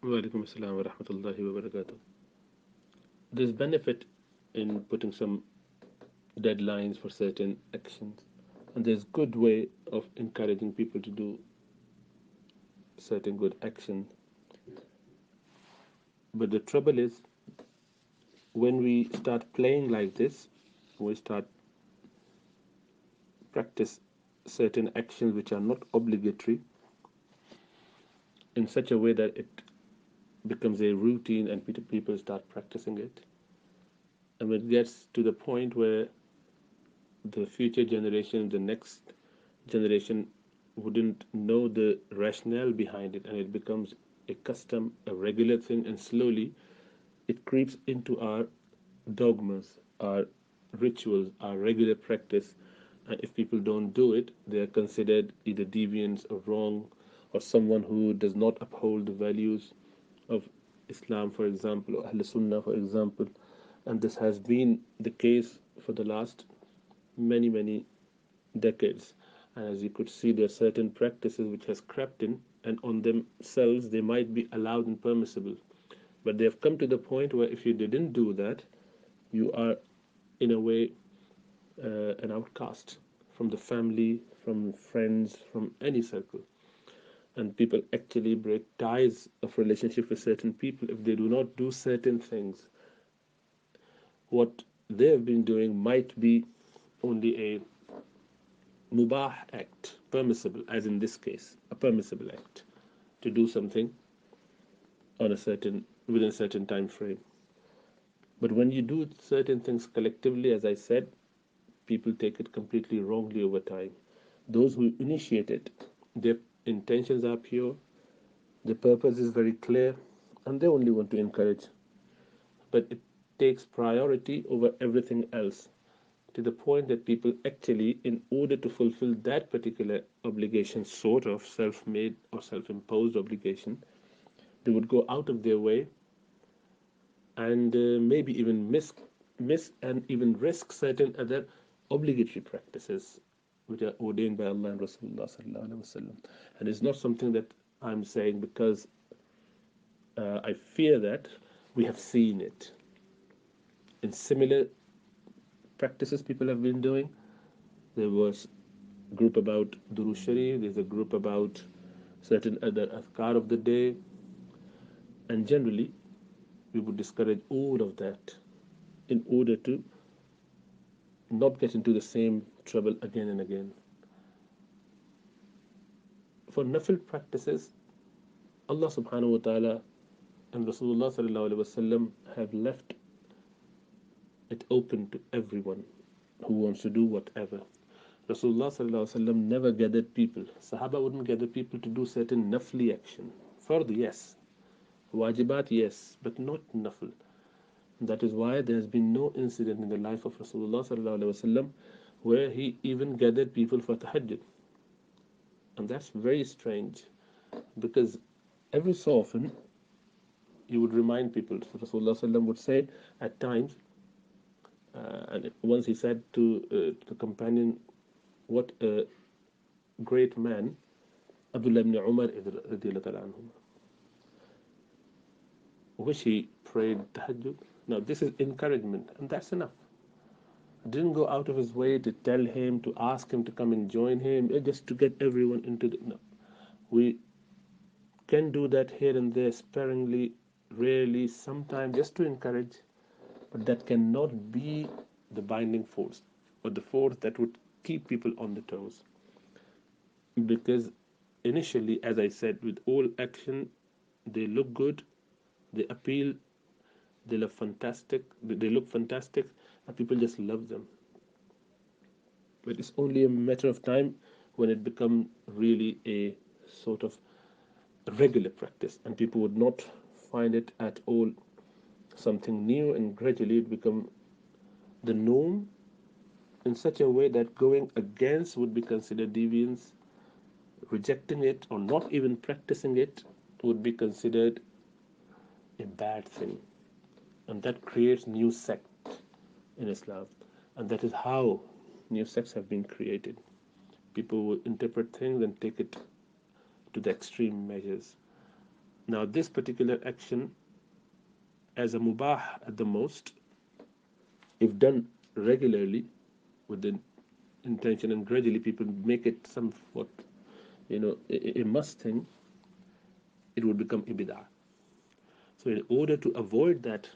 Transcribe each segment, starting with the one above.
Walaikum assalam wa rahmatullahi wa barakatuh. There's benefit in putting some deadlines for certain actions, and there's good way of encouraging people to do certain good action. But the trouble is, when we start playing like this, we start practice certain actions which are not obligatory in such a way that it becomes a routine and people start practicing it. And when it gets to the point where the future generation, the next generation wouldn't know the rationale behind it, and it becomes a custom, a regular thing, and slowly it creeps into our dogmas, our rituals, our regular practice. And if people don't do it, they are considered either deviants or wrong, or someone who does not uphold the values of Islam, for example, or Ahl Sunnah, for example. And this has been the case for the last many decades. And as you could see, there are certain practices which has crept in, and on themselves they might be allowed and permissible. But they have come to the point where if you didn't do that, you are in a way an outcast from the family, from friends, from any circle. And people actually break ties of relationship with certain people if they do not do certain things. What they have been doing might be only a mubah act, permissible, as in this case, a permissible act to do something on a certain within a certain time frame. But when you do certain things collectively, as I said, people take it completely wrongly over time. Those who initiate it, their intentions are pure, their purpose is very clear, and they only want to encourage. But it takes priority over everything else to the point that people actually, in order to fulfill that particular obligation, sort of self made or self imposed obligation, they would go out of their way and maybe even miss and even risk certain other obligatory practices which are ordained by Allah and Rasulullah sallallahu alaihi wasallam. And it's not something that I'm saying because I fear that we have seen it in similar practices people have been doing. There was a group about Duru Sharif, there's a group about certain other azkar of the day, and generally we would discourage all of that in order to not get into the same trouble again and again. For nafil practices, Allah subhanahu wa ta'ala and Rasulullah sallallahu alaihi wasallam have left it open to everyone who wants to do whatever. Rasulullah sallallahu alaihi wasallam never gathered people. Sahaba wouldn't gather people to do certain nafli action. Fard, yes. Wajibat, yes, but not nafil. That is why there has been no incident in the life of Rasulullah sallallahu alaihi wasallam where he even gathered people for tahajjud. And that's very strange because every so often he would remind people. So Rasulullah sallam would say at times, and once he said to the companion, what a great man Abdullah ibn Umar anhu, which he prayed tahajjud. Now this is encouragement, and that's enough. Didn't go out of his way to tell him, to ask him to come and join him, just to get everyone into the. No. We can do that here and there, sparingly, rarely, sometimes, just to encourage, but that cannot be the binding force or the force that would keep people on the toes. Because initially, as I said, with all action, they look good, they appeal, they look fantastic, and people just love them. But it's only a matter of time when it becomes really a sort of regular practice, and people would not find it at all something new, and gradually it become the norm in such a way that going against would be considered deviance, rejecting it or not even practicing it would be considered a bad thing, and that creates new sect in Islam, and that is how new sects have been created. People will interpret things and take it to the extreme measures. Now, this particular action, as a mubah at the most, if done regularly with the intention, and gradually people make it somewhat, a must thing, it would become ibidah. So, in order to avoid that,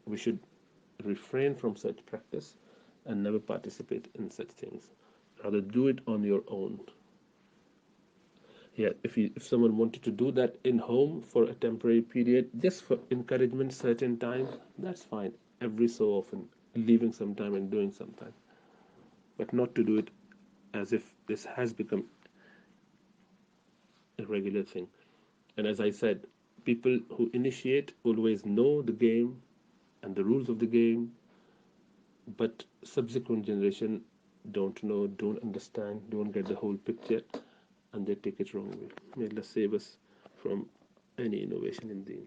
we should refrain from such practice and never participate in such things. Rather, do it on your own. Yeah, if someone wanted to do that in home for a temporary period, just for encouragement, certain times, that's fine. Every so often, leaving some time and doing some time, but not to do it as if this has become a regular thing. And as I said, people who initiate always know the game and the rules of the game, but subsequent generation don't know, don't understand, don't get the whole picture, and they take it wrong way. May Allah save us from any innovation in deen.